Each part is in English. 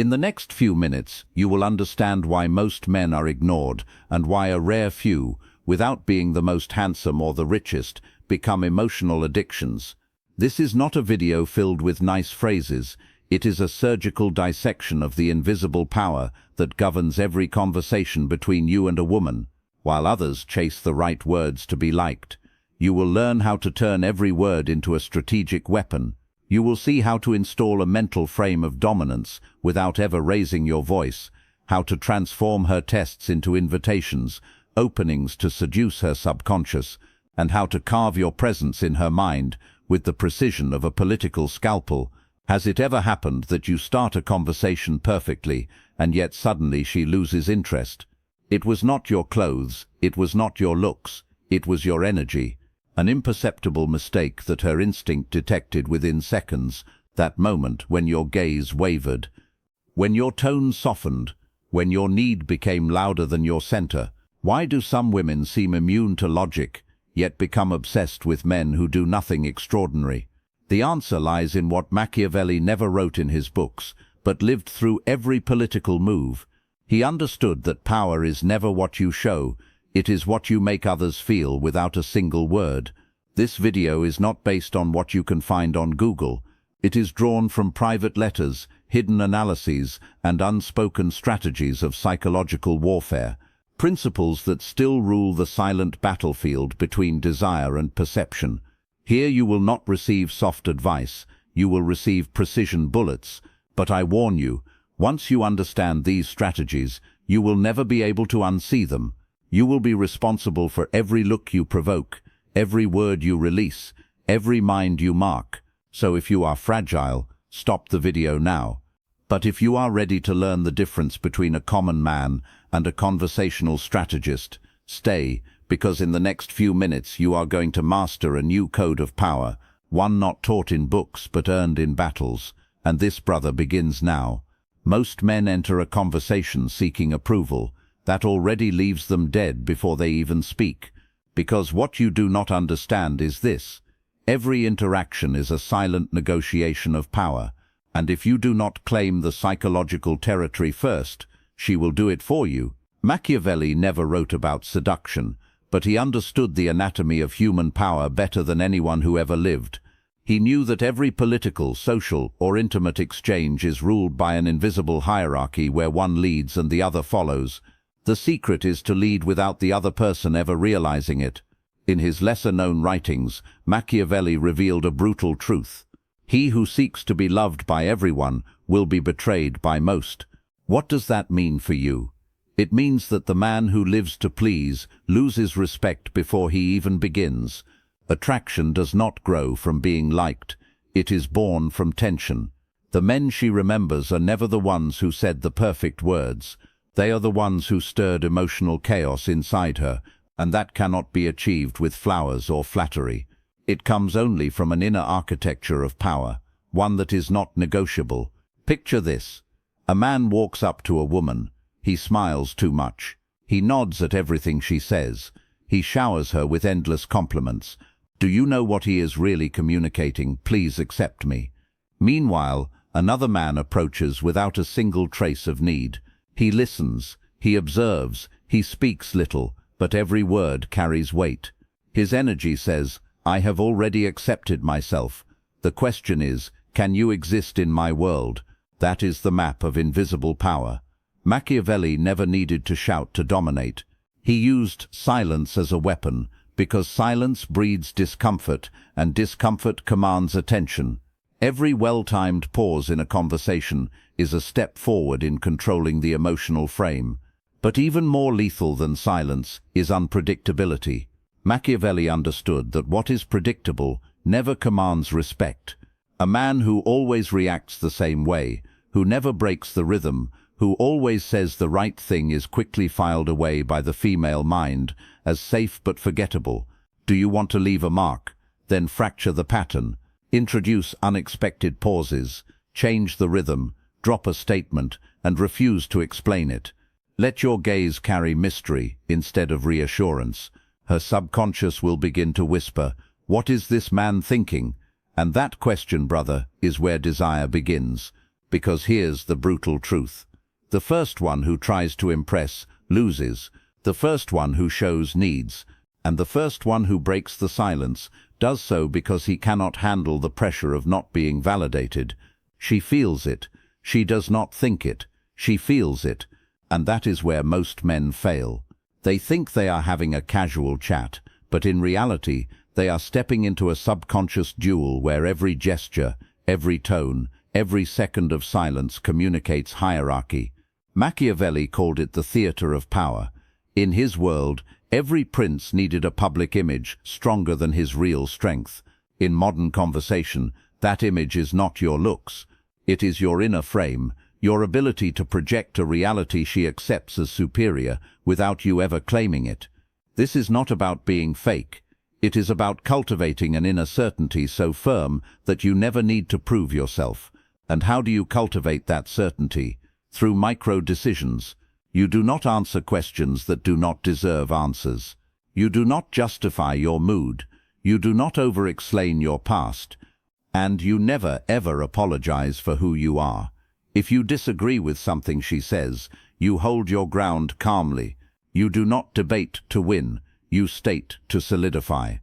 In the next few minutes, you will understand why most men are ignored and why a rare few, without being the most handsome or the richest, become emotional addictions. This is not a video filled with nice phrases. It is a surgical dissection of the invisible power that governs every conversation between you and a woman, while others chase the right words to be liked. You will learn how to turn every word into a strategic weapon. You will see how to install a mental frame of dominance without ever raising your voice, how to transform her tests into invitations, openings to seduce her subconscious, and how to carve your presence in her mind with the precision of a political scalpel. Has it ever happened that you start a conversation perfectly, and yet suddenly she loses interest? It was not your clothes, it was not your looks, it was your energy. An imperceptible mistake that her instinct detected within seconds, that moment when your gaze wavered, when your tone softened, when your need became louder than your center. Why do some women seem immune to logic, yet become obsessed with men who do nothing extraordinary? The answer lies in what Machiavelli never wrote in his books, but lived through every political move. He understood that power is never what you show, it is what you make others feel without a single word. This video is not based on what you can find on Google. It is drawn from private letters, hidden analyses, and unspoken strategies of psychological warfare, principles that still rule the silent battlefield between desire and perception. Here you will not receive soft advice, you will receive precision bullets, but I warn you, once you understand these strategies, you will never be able to unsee them. You will be responsible for every look you provoke, every word you release, every mind you mark. So if you are fragile, stop the video now. But if you are ready to learn the difference between a common man and a conversational strategist, stay, because in the next few minutes you are going to master a new code of power, one not taught in books but earned in battles. And this, brother, begins now. Most men enter a conversation seeking approval. That already leaves them dead before they even speak. Because what you do not understand is this: every interaction is a silent negotiation of power, and if you do not claim the psychological territory first, she will do it for you. Machiavelli never wrote about seduction, but he understood the anatomy of human power better than anyone who ever lived. He knew that every political, social, or intimate exchange is ruled by an invisible hierarchy where one leads and the other follows. The secret is to lead without the other person ever realizing it. In his lesser-known writings, Machiavelli revealed a brutal truth. He who seeks to be loved by everyone will be betrayed by most. What does that mean for you? It means that the man who lives to please loses respect before he even begins. Attraction does not grow from being liked. It is born from tension. The men she remembers are never the ones who said the perfect words. They are the ones who stirred emotional chaos inside her, and that cannot be achieved with flowers or flattery. It comes only from an inner architecture of power, one that is not negotiable. Picture this. A man walks up to a woman. He smiles too much. He nods at everything she says. He showers her with endless compliments. Do you know what he is really communicating? Please accept me. Meanwhile, another man approaches without a single trace of need. He listens, he observes, he speaks little, but every word carries weight. His energy says, I have already accepted myself. The question is, can you exist in my world? That is the map of invisible power. Machiavelli never needed to shout to dominate. He used silence as a weapon, because silence breeds discomfort, and discomfort commands attention. Every well-timed pause in a conversation is a step forward in controlling the emotional frame. But even more lethal than silence is unpredictability. Machiavelli understood that what is predictable never commands respect. A man who always reacts the same way, who never breaks the rhythm, who always says the right thing is quickly filed away by the female mind as safe but forgettable. Do you want to leave a mark? Then fracture the pattern. Introduce unexpected pauses, change the rhythm, drop a statement, and refuse to explain it. Let your gaze carry mystery instead of reassurance. Her subconscious will begin to whisper, "What is this man thinking?" And that question, brother, is where desire begins. because here's the brutal truth. The first one who tries to impress loses. The first one who shows needs. And the first one who breaks the silence does so because he cannot handle the pressure of not being validated. She feels it. She does not think it. She feels it. And that is where most men fail. They think they are having a casual chat, but in reality, they are stepping into a subconscious duel where every gesture, every tone, every second of silence communicates hierarchy. Machiavelli called it the theater of power. In his world, every prince needed a public image stronger than his real strength. In modern conversation, that image is not your looks. It is your inner frame, your ability to project a reality she accepts as superior without you ever claiming it. This is not about being fake. It is about cultivating an inner certainty so firm that you never need to prove yourself. And how do you cultivate that certainty? Through micro-decisions. You do not answer questions that do not deserve answers. You do not justify your mood. You do not over-explain your past. And you never, ever apologize for who you are. If you disagree with something she says, you hold your ground calmly. You do not debate to win. You state to solidify.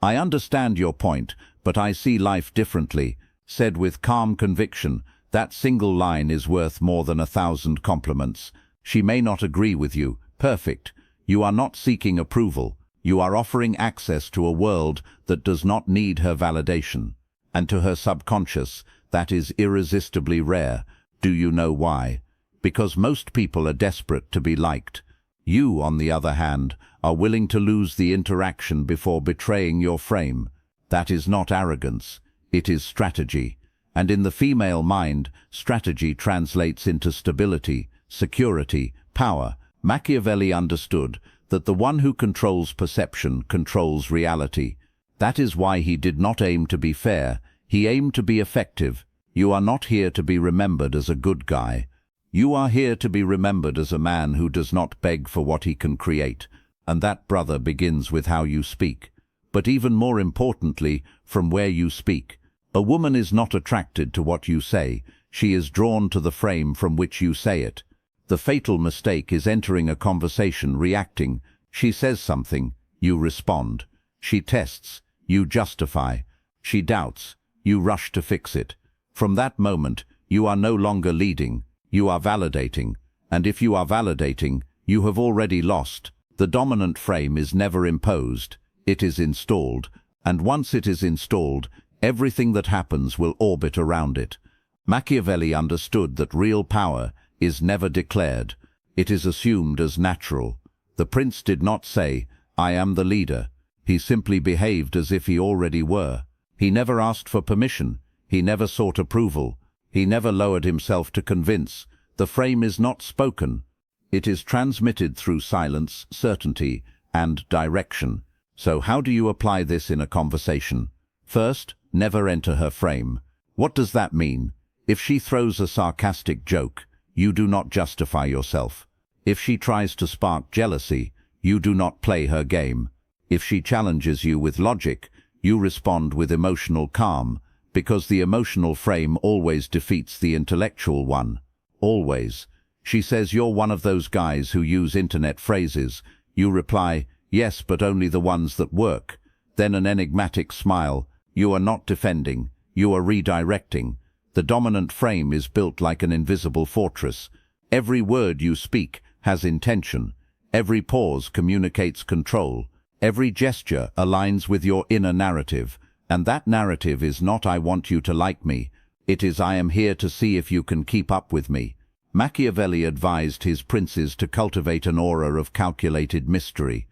I understand your point, but I see life differently. Said with calm conviction, that single line is worth more than 1,000 compliments. She may not agree with you. Perfect. You are not seeking approval. You are offering access to a world that does not need her validation. And to her subconscious, that is irresistibly rare. Do you know why? Because most people are desperate to be liked. You, on the other hand, are willing to lose the interaction before betraying your frame. That is not arrogance. It is strategy. And in the female mind, strategy translates into stability, security, power. Machiavelli understood that the one who controls perception controls reality. That is why he did not aim to be fair. He aimed to be effective. You are not here to be remembered as a good guy. You are here to be remembered as a man who does not beg for what he can create. And that, brother, begins with how you speak. But even more importantly, from where you speak. A woman is not attracted to what you say. She is drawn to the frame from which you say it. The fatal mistake is entering a conversation reacting. She says something, you respond. She tests, you justify. She doubts, you rush to fix it. From that moment, you are no longer leading, you are validating. And if you are validating, you have already lost. The dominant frame is never imposed, it is installed. And once it is installed, everything that happens will orbit around it. Machiavelli understood that real power is never declared. It is assumed as natural. The prince did not say, I am the leader. He simply behaved as if he already were. He never asked for permission. He never sought approval. He never lowered himself to convince. The frame is not spoken. It is transmitted through silence, certainty, and direction. So how do you apply this in a conversation? First, never enter her frame. What does that mean? If she throws a sarcastic joke, you do not justify yourself. If she tries to spark jealousy, you do not play her game. If she challenges you with logic, you respond with emotional calm, because the emotional frame always defeats the intellectual one. Always. She says you're one of those guys who use internet phrases. You reply, yes, but only the ones that work. Then an enigmatic smile. You are not defending. You are redirecting. The dominant frame is built like an invisible fortress. Every word you speak has intention. Every pause communicates control. Every gesture aligns with your inner narrative. And that narrative is not I want you to like me. It is I am here to see if you can keep up with me. Machiavelli advised his princes to cultivate an aura of calculated mystery.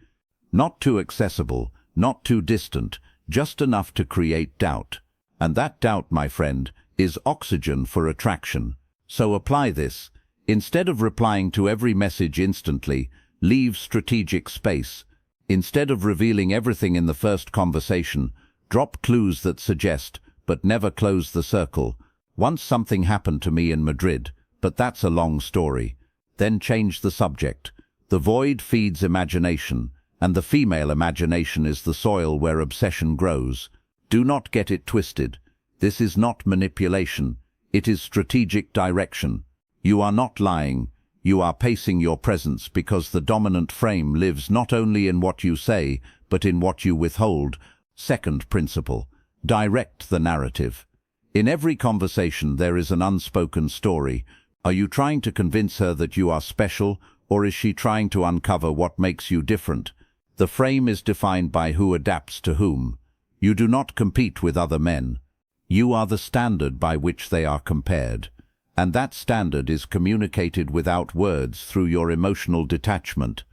Not too accessible, not too distant, just enough to create doubt. And that doubt, my friend, is oxygen for attraction. So apply this. Instead of replying to every message instantly, leave strategic space. Instead of revealing everything in the first conversation, drop clues that suggest, but never close the circle. Once something happened to me in Madrid, but that's a long story. Then change the subject. The void feeds imagination, and the female imagination is the soil where obsession grows. Do not get it twisted. This is not manipulation. It is strategic direction. You are not lying. You are pacing your presence because the dominant frame lives not only in what you say, but in what you withhold. Second principle: direct the narrative. In every conversation there is an unspoken story. Are you trying to convince her that you are special, or is she trying to uncover what makes you different? The frame is defined by who adapts to whom. You do not compete with other men. You are the standard by which they are compared. And that standard is communicated without words through your emotional detachment.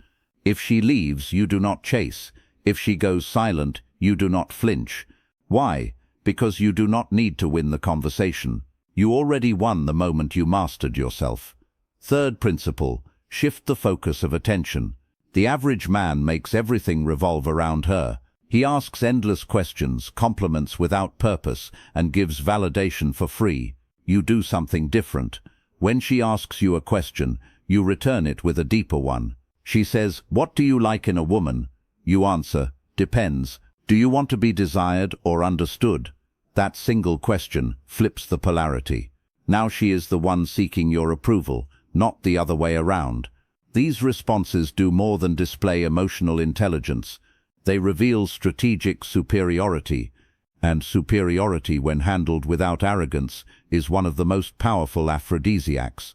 If she leaves, you do not chase. If she goes silent, you do not flinch. Why? Because you do not need to win the conversation. You already won the moment you mastered yourself. Third principle: shift the focus of attention. The average man makes everything revolve around her. He asks endless questions, compliments without purpose, and gives validation for free. You do something different. When she asks you a question, you return it with a deeper one. She says, "What do you like in a woman?" You answer, "Depends. Do you want to be desired or understood?" That single question flips the polarity. Now she is the one seeking your approval, not the other way around. These responses do more than display emotional intelligence. They reveal strategic superiority, and superiority, when handled without arrogance, is one of the most powerful aphrodisiacs.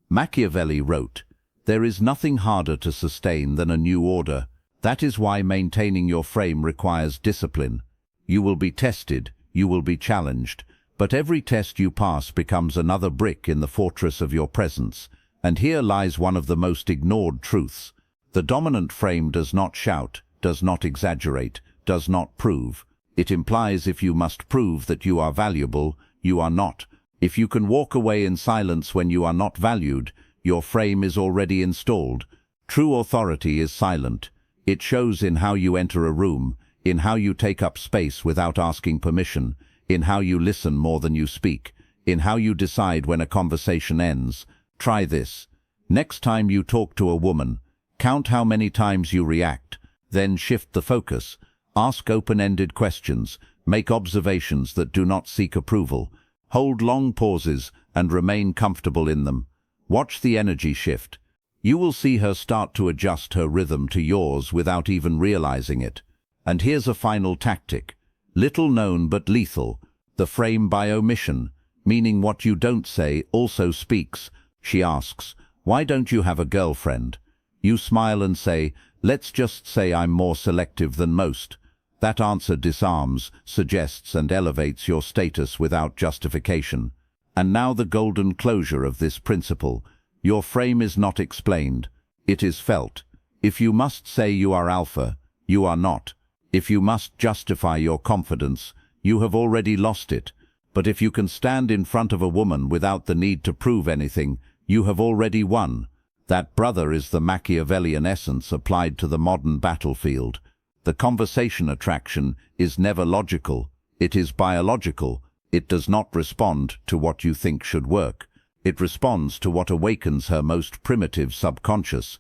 Machiavelli wrote, "There is nothing harder to sustain than a new order. That is why maintaining your frame requires discipline. You will be tested, you will be challenged, but every test you pass becomes another brick in the fortress of your presence. And here lies one of the most ignored truths. The dominant frame does not shout, does not exaggerate, does not prove. It implies if you must prove that you are valuable, you are not. If you can walk away in silence when you are not valued, your frame is already installed. True authority is silent. It shows in how you enter a room, in how you take up space without asking permission, in how you listen more than you speak, in how you decide when a conversation ends. Try this. Next time you talk to a woman, count how many times you react, then shift the focus. Ask open-ended questions, make observations that do not seek approval, hold long pauses and remain comfortable in them. Watch the energy shift. You will see her start to adjust her rhythm to yours without even realizing it. And here's a final tactic. Little known but lethal. The frame by omission, meaning what you don't say also speaks. She asks, "Why don't you have a girlfriend?" You smile and say, "Let's just say I'm more selective than most." That answer disarms, suggests and elevates your status without justification. And now the golden closure of this principle. Your frame is not explained. It is felt. If you must say you are alpha, you are not. If you must justify your confidence, you have already lost it. But if you can stand in front of a woman without the need to prove anything, you have already won. That, brother, is the Machiavellian essence applied to the modern battlefield. The conversation attraction is never logical. It is biological. It does not respond to what you think should work. It responds to what awakens her most primitive subconscious.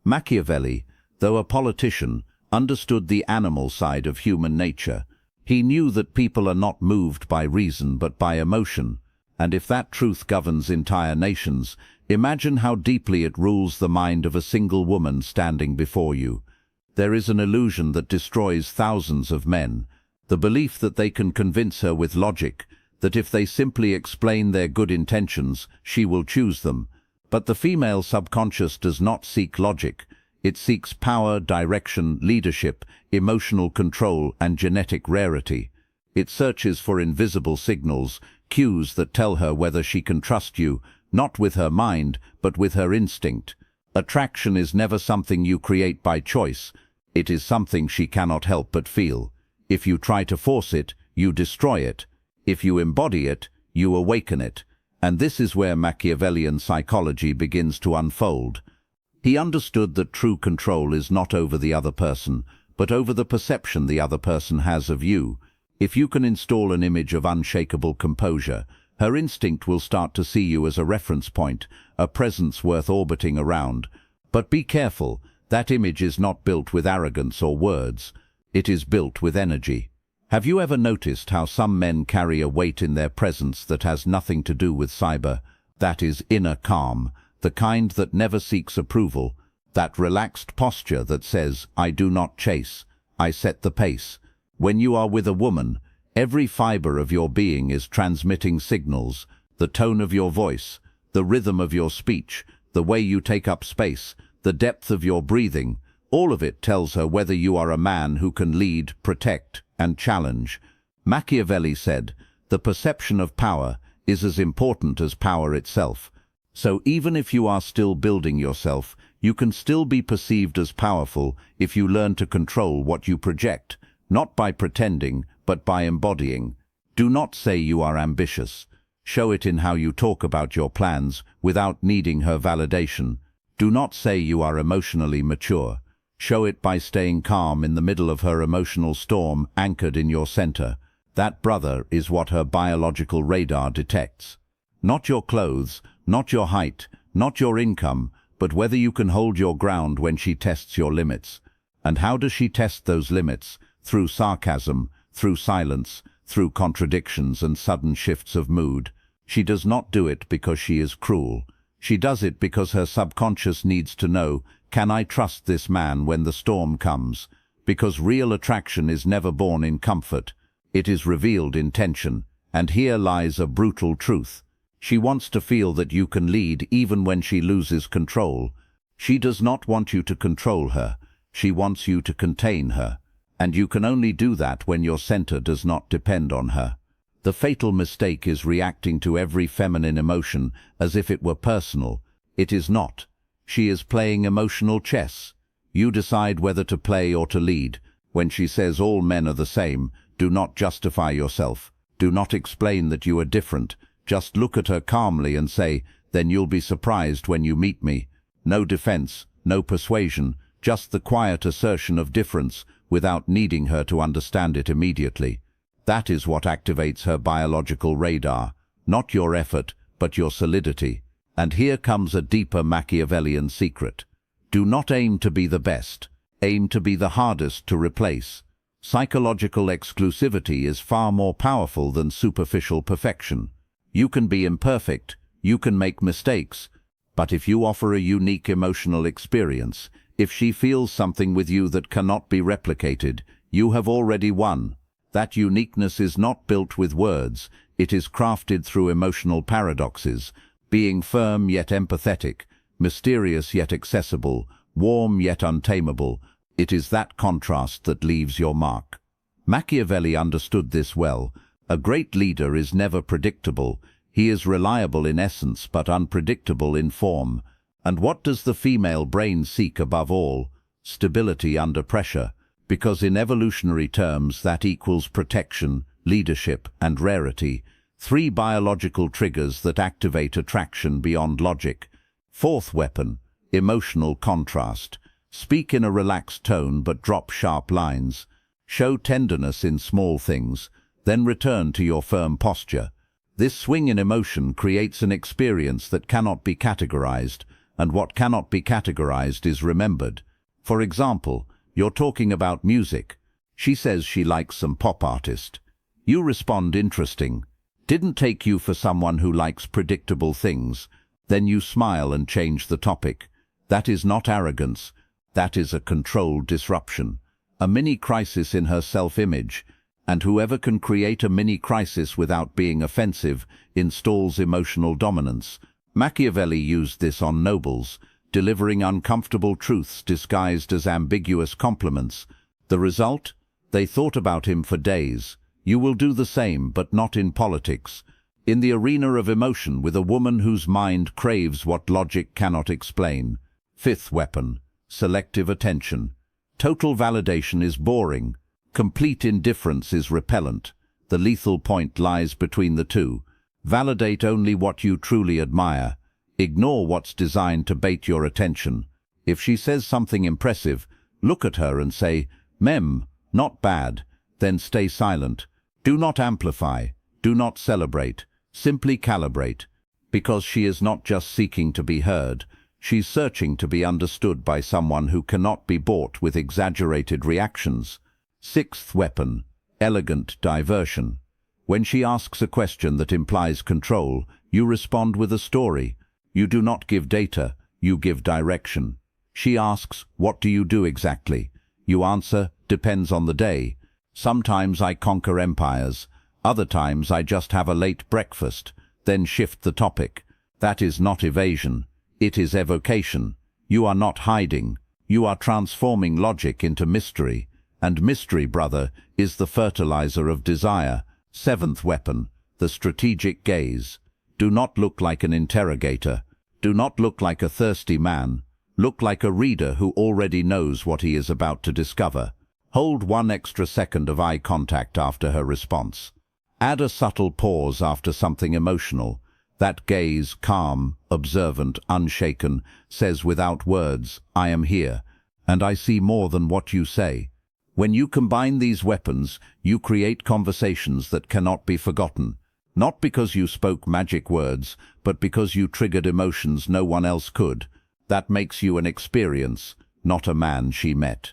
Machiavelli, though a politician, understood the animal side of human nature. He knew that people are not moved by reason but by emotion. And if that truth governs entire nations, imagine how deeply it rules the mind of a single woman standing before you. There is an illusion that destroys thousands of men, the belief that they can convince her with logic, that if they simply explain their good intentions, she will choose them. But the female subconscious does not seek logic. It seeks power, direction, leadership, emotional control, and genetic rarity. It searches for invisible signals, cues that tell her whether she can trust you, not with her mind, but with her instinct. Attraction is never something you create by choice. It is something she cannot help but feel. If you try to force it, you destroy it. If you embody it, you awaken it. And this is where Machiavellian psychology begins to unfold. He understood that true control is not over the other person, but over the perception the other person has of you. If you can install an image of unshakable composure, her instinct will start to see you as a reference point, a presence worth orbiting around. But be careful, that image is not built with arrogance or words. It is built with energy. Have you ever noticed how some men carry a weight in their presence that has nothing to do with cyber? That is inner calm, the kind that never seeks approval, that relaxed posture that says, I do not chase, I set the pace. When you are with a woman, every fiber of your being is transmitting signals, the tone of your voice, the rhythm of your speech, the way you take up space, the depth of your breathing. All of it tells her whether you are a man who can lead, protect, and challenge. Machiavelli said, the perception of power is as important as power itself. So even if you are still building yourself, you can still be perceived as powerful if you learn to control what you project, not by pretending, but by embodying. Do not say you are ambitious. Show it in how you talk about your plans without needing her validation. Do not say you are emotionally mature. Show it by staying calm in the middle of her emotional storm, anchored in your center. That brother is what her biological radar detects. Not your clothes, not your height, not your income, but whether you can hold your ground when she tests your limits. And how does she test those limits? Through sarcasm, through silence, through contradictions and sudden shifts of mood. She does not do it because she is cruel. She does it because her subconscious needs to know, can I trust this man when the storm comes? Because real attraction is never born in comfort. It is revealed in tension, and here lies a brutal truth. She wants to feel that you can lead even when she loses control. She does not want you to control her. She wants you to contain her. And you can only do that when your center does not depend on her. The fatal mistake is reacting to every feminine emotion as if it were personal. It is not. She is playing emotional chess. You decide whether to play or to lead. When she says all men are the same, do not justify yourself. Do not explain that you are different. Just look at her calmly and say, then you'll be surprised when you meet me. No defense, no persuasion, just the quiet assertion of difference without needing her to understand it immediately. That is what activates her biological radar. Not your effort, but your solidity. And here comes a deeper Machiavellian secret. Do not aim to be the best. Aim to be the hardest to replace. Psychological exclusivity is far more powerful than superficial perfection. You can be imperfect, you can make mistakes, but if you offer a unique emotional experience, if she feels something with you that cannot be replicated, you have already won. That uniqueness is not built with words, it is crafted through emotional paradoxes, being firm yet empathetic, mysterious yet accessible, warm yet untamable. It is that contrast that leaves your mark. Machiavelli understood this well. A great leader is never predictable. He is reliable in essence but unpredictable in form. And what does the female brain seek above all? Stability under pressure, because in evolutionary terms that equals protection, leadership, and rarity. 3 biological triggers that activate attraction beyond logic. 4th weapon, emotional contrast. Speak in a relaxed tone but drop sharp lines. Show tenderness in small things, then return to your firm posture. This swing in emotion creates an experience that cannot be categorized, and what cannot be categorized is remembered. For example, you're talking about music. She says she likes some pop artist. You respond, interesting. Didn't take you for someone who likes predictable things. Then you smile and change the topic. That is not arrogance. That is a controlled disruption. A mini crisis in her self-image. And whoever can create a mini crisis without being offensive installs emotional dominance. Machiavelli used this on nobles, delivering uncomfortable truths disguised as ambiguous compliments. The result? They thought about him for days. You will do the same, but not in politics. In the arena of emotion with a woman whose mind craves what logic cannot explain. 5th weapon, selective attention. Total validation is boring. Complete indifference is repellent. The lethal point lies between the two. Validate only what you truly admire. Ignore what's designed to bait your attention. If she says something impressive, look at her and say, "Mem, not bad." Then stay silent. Do not amplify. Do not celebrate. Simply calibrate. Because she is not just seeking to be heard. She's searching to be understood by someone who cannot be bought with exaggerated reactions. 6th weapon, Elegant diversion. When she asks a question that implies control, you respond with a story. You do not give data, you give direction. She asks, "What do you do exactly?" You answer, "Depends on the day. Sometimes I conquer empires, other times I just have a late breakfast," then shift the topic. That is not evasion, it is evocation. You are not hiding, you are transforming logic into mystery. And mystery, brother, is the fertilizer of desire. Seventh weapon, the strategic gaze. Do not look like an interrogator. Do not look like a thirsty man. Look like a reader who already knows what he is about to discover. Hold 1 extra second of eye contact after her response. Add a subtle pause after something emotional. That gaze, calm, observant, unshaken, says without words, "I am here, and I see more than what you say." When you combine these weapons, you create conversations that cannot be forgotten. Not because you spoke magic words, but because you triggered emotions no one else could. That makes you an experience, not a man she met.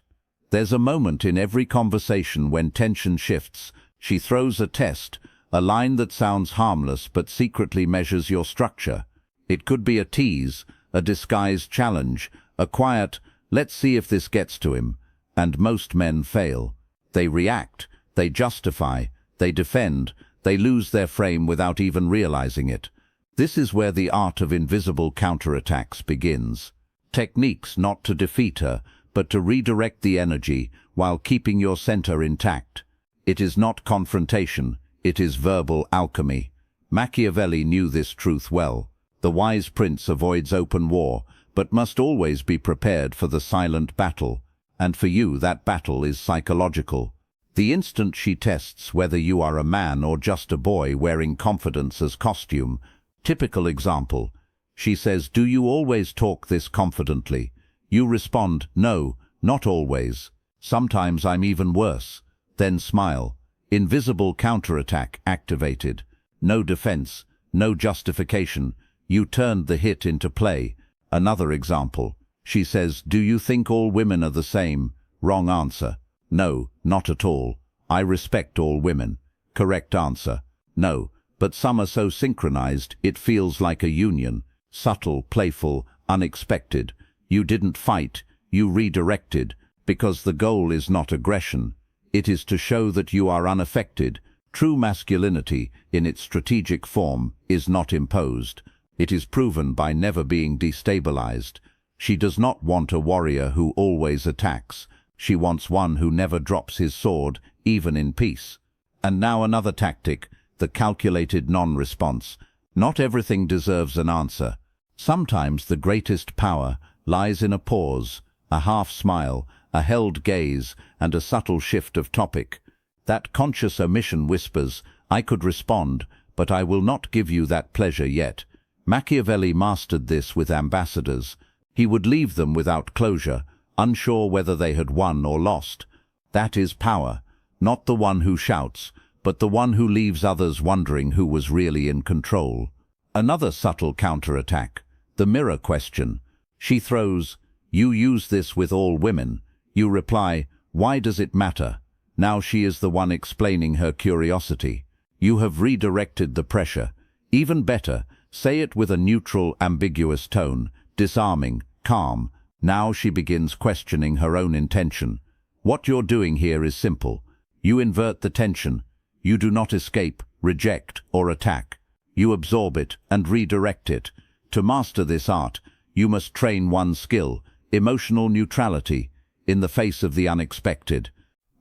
There's a moment in every conversation when tension shifts. She throws a test, a line that sounds harmless but secretly measures your structure. It could be a tease, a disguised challenge, a quiet, "Let's see if this gets to him." And most men fail. They react, they justify, they defend, they lose their frame without even realizing it. This is where the art of invisible counterattacks begins. Techniques not to defeat her, but to redirect the energy while keeping your center intact. It is not confrontation, it is verbal alchemy. Machiavelli knew this truth well. The wise prince avoids open war, but must always be prepared for the silent battle. And for you, that battle is psychological. The instant she tests whether you are a man or just a boy wearing confidence as costume. Typical example. She says, "Do you always talk this confidently?" You respond, "No, not always. Sometimes I'm even worse." Then smile. Invisible counterattack activated. No defense, no justification. You turned the hit into play. Another example. She says, "Do you think all women are the same?" Wrong answer. "No, not at all. I respect all women." Correct answer. "No, but some are so synchronized it feels like a union." Subtle, playful, unexpected. You didn't fight, you redirected, because the goal is not aggression. It is to show that you are unaffected. True masculinity, in its strategic form, is not imposed. It is proven by never being destabilized. She does not want a warrior who always attacks. She wants one who never drops his sword, even in peace. And now another tactic, the calculated non-response. Not everything deserves an answer. Sometimes the greatest power lies in a pause, a half-smile, a held gaze, and a subtle shift of topic. That conscious omission whispers, "I could respond, but I will not give you that pleasure yet." Machiavelli mastered this with ambassadors. He would leave them without closure, unsure whether they had won or lost. That is power, not the one who shouts, but the one who leaves others wondering who was really in control. Another subtle counterattack, the mirror question. She throws, "You use this with all women." You reply, "Why does it matter?" Now she is the one explaining her curiosity. You have redirected the pressure. Even better, say it with a neutral, ambiguous tone, disarming, calm. Now she begins questioning her own intention. What you're doing here is simple. You invert the tension. You do not escape, reject, or attack. You absorb it and redirect it. To master this art, you must train one skill, emotional neutrality, in the face of the unexpected.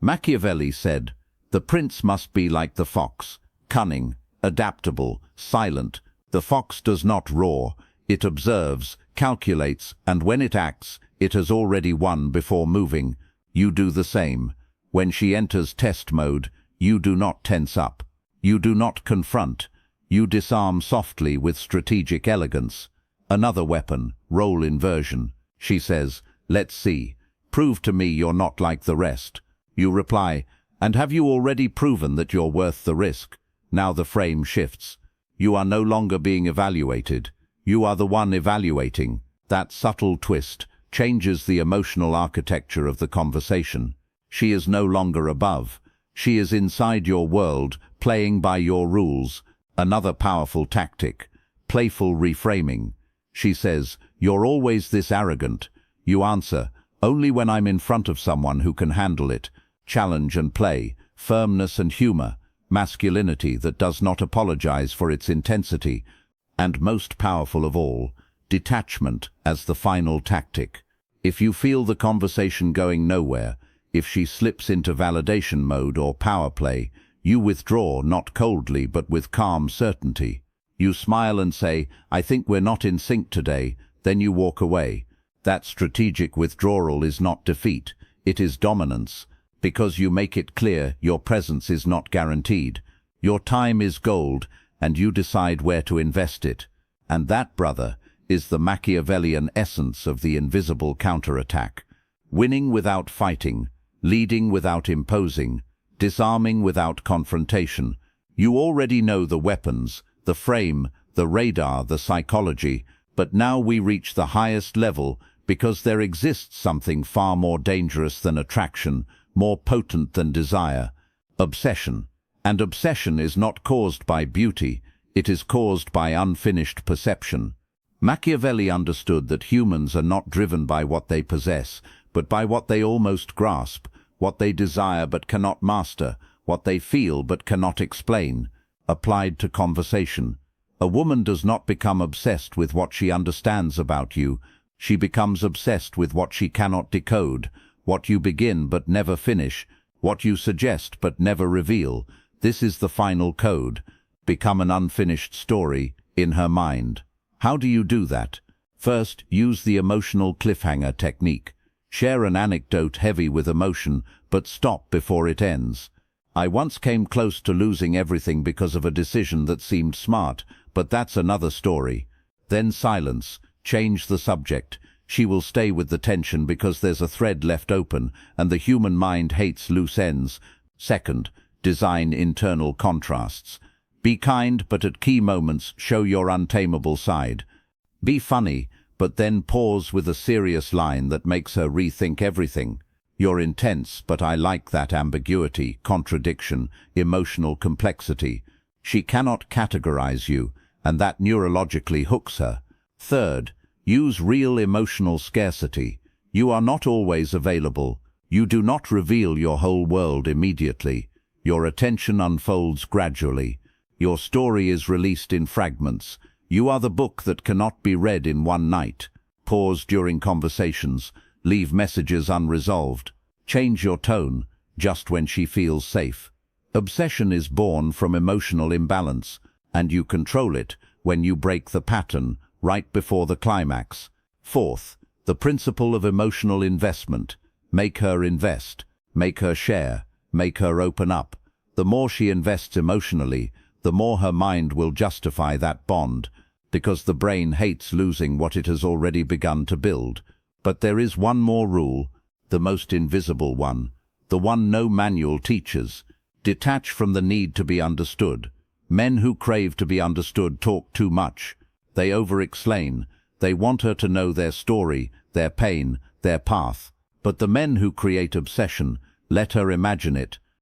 Machiavelli said, "The prince must be like the fox, cunning, adaptable, silent. The fox does not roar. It observes, calculates, and when it acts, it has already won before moving. You do the same. When she enters test mode, you do not tense up. You do not confront. You disarm softly with strategic elegance. Another weapon, role inversion. She says, "Let's see. Prove to me you're not like the rest." You reply, "And have you already proven that you're worth the risk?" Now the frame shifts. You are no longer being evaluated. You are the one evaluating. That subtle twist changes the emotional architecture of the conversation. She is no longer above. She is inside your world, playing by your rules. Another powerful tactic: playful reframing. She says, "You're always this arrogant." You answer, "Only when I'm in front of someone who can handle it." Challenge and play, firmness and humor, masculinity that does not apologize for its intensity. And most powerful of all, detachment as the final tactic. If you feel the conversation going nowhere, if she slips into validation mode or power play, you withdraw, not coldly but with calm certainty. You smile and say, "I think we're not in sync today," then you walk away. That strategic withdrawal is not defeat, it is dominance, because you make it clear your presence is not guaranteed. Your time is gold, and you decide where to invest it. And that, brother, is the Machiavellian essence of the invisible counterattack. Winning without fighting, leading without imposing, disarming without confrontation. You already know the weapons, the frame, the radar, the psychology, but now we reach the highest level because there exists something far more dangerous than attraction, more potent than desire: obsession. And obsession is not caused by beauty, it is caused by unfinished perception. Machiavelli understood that humans are not driven by what they possess, but by what they almost grasp, what they desire but cannot master, what they feel but cannot explain. Applied to conversation. A woman does not become obsessed with what she understands about you, she becomes obsessed with what she cannot decode, what you begin but never finish, what you suggest but never reveal. This is the final code. Become an unfinished story in her mind. How do you do that? First, use the emotional cliffhanger technique. Share an anecdote heavy with emotion, but stop before it ends. "I once came close to losing everything because of a decision that seemed smart, but that's another story." Then silence. Change the subject. She will stay with the tension because there's a thread left open, and the human mind hates loose ends. Second, design internal contrasts. Be kind, but at key moments show your untamable side. Be funny, but then pause with a serious line that makes her rethink everything. You're intense, but I like that ambiguity, contradiction, emotional complexity. She cannot categorize you, and that neurologically hooks her. Third, use real emotional scarcity. You are not always available. You do not reveal your whole world immediately. Your attention unfolds gradually. Your story is released in fragments. You are the book that cannot be read in one night. Pause during conversations. Leave messages unresolved. Change your tone, just when she feels safe. Obsession is born from emotional imbalance, and you control it when you break the pattern right before the climax. Fourth, the principle of emotional investment. Make her invest. Make her share. Make her open up. The more she invests emotionally, the more her mind will justify that bond, because the brain hates losing what it has already begun to build. But there is one more rule, the most invisible one, the one no manual teaches. Detach from the need to be understood. Men who crave to be understood talk too much. They over-explain. They want her to know their story, their pain, their path. But the men who create obsession, let her imagine it.